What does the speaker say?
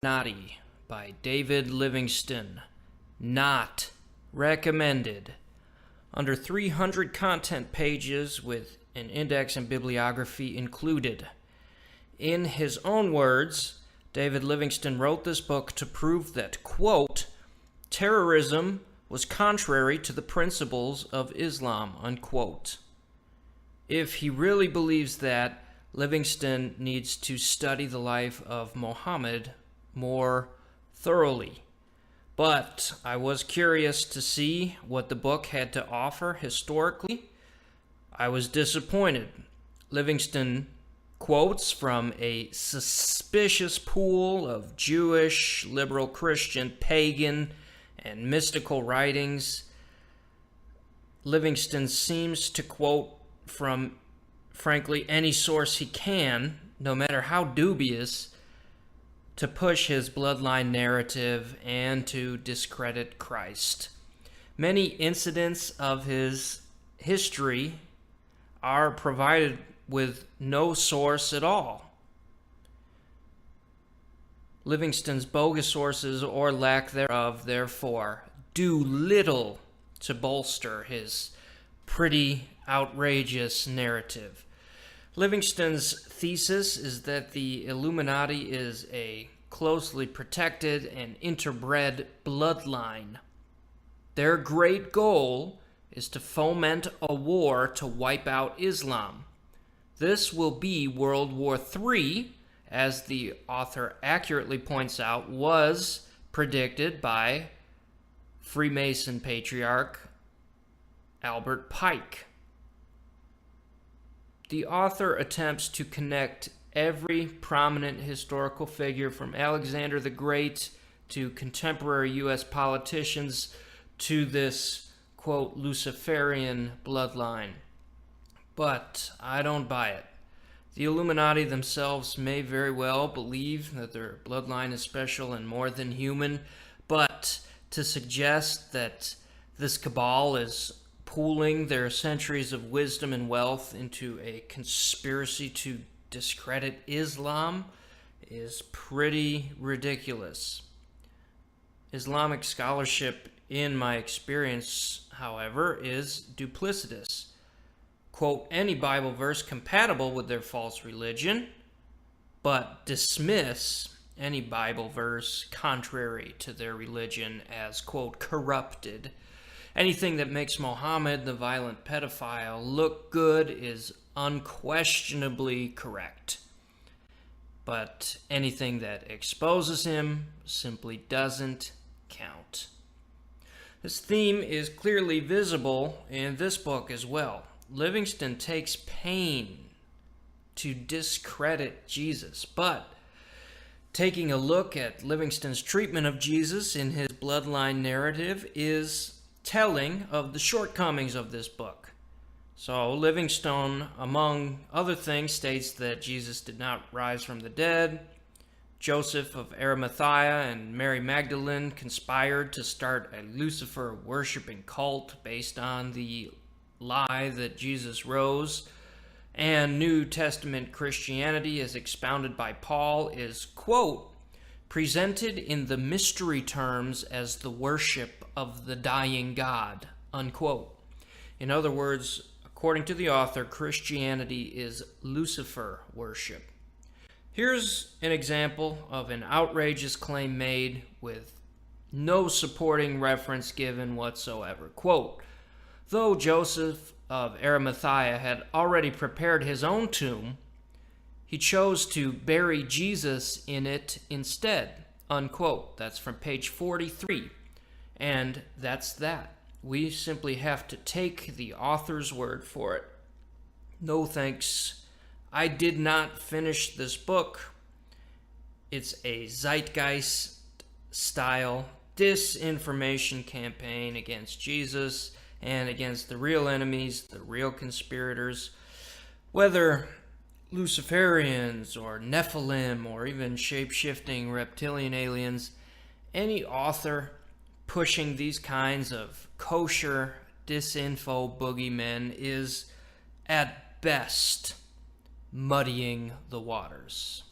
Illuminati by David Livingstone. Not recommended. Under 300 content pages with an index and bibliography included. In his own words, David Livingstone wrote this book to prove that, quote, terrorism was contrary to the principles of Islam, unquote. If he really believes that, Livingstone needs to study the life of Muhammad more thoroughly. But I was curious to see what the book had to offer historically. I was disappointed. Livingstone quotes from a suspicious pool of Jewish, liberal Christian, pagan, and mystical writings. Livingstone seems to quote from, frankly, any source he can, no matter how dubious, to push his bloodline narrative and to discredit Christ. Many incidents of his history are provided with no source at all. Livingstone's bogus sources, or lack thereof, therefore, do little to bolster his pretty outrageous narrative. Livingstone's thesis is that the Illuminati is a closely protected and interbred bloodline. Their great goal is to foment a war to wipe out Islam. This will be World War III, as the author accurately points out, was predicted by Freemason patriarch Albert Pike. The author attempts to connect every prominent historical figure from Alexander the Great to contemporary U.S. politicians to this, quote, Luciferian bloodline. But I don't buy it. The Illuminati themselves may very well believe that their bloodline is special and more than human, but to suggest that this cabal is pooling their centuries of wisdom and wealth into a conspiracy to discredit Islam is pretty ridiculous. Islamic scholarship, in my experience, however, is duplicitous. Quote any Bible verse compatible with their false religion, but dismiss any Bible verse contrary to their religion as, quote, corrupted. Anything that makes Muhammad, the violent pedophile, look good is unquestionably correct. But anything that exposes him simply doesn't count. This theme is clearly visible in this book as well. Livingstone takes pain to discredit Jesus, but taking a look at Livingstone's treatment of Jesus in his bloodline narrative is telling of the shortcomings of this book. So Livingstone, among other things, states that Jesus did not rise from the dead. Joseph of Arimathea and Mary Magdalene conspired to start a Lucifer-worshipping cult based on the lie that Jesus rose. And New Testament Christianity, as expounded by Paul, is, quote, presented in the mystery terms as the worship of the dying God, unquote. In other words, according to the author, Christianity is Lucifer worship. Here's an example of an outrageous claim made with no supporting reference given whatsoever. Quote, though Joseph of Arimathea had already prepared his own tomb, he chose to bury Jesus in it instead, unquote. That's from page 43. And that's that. We simply have to take the author's word for it. No thanks. I did not finish this book. It's a zeitgeist-style disinformation campaign against Jesus and against the real enemies, the real conspirators, whether Luciferians or Nephilim or even shape-shifting reptilian aliens. Any author pushing these kinds of kosher disinfo boogeymen is, at best, muddying the waters.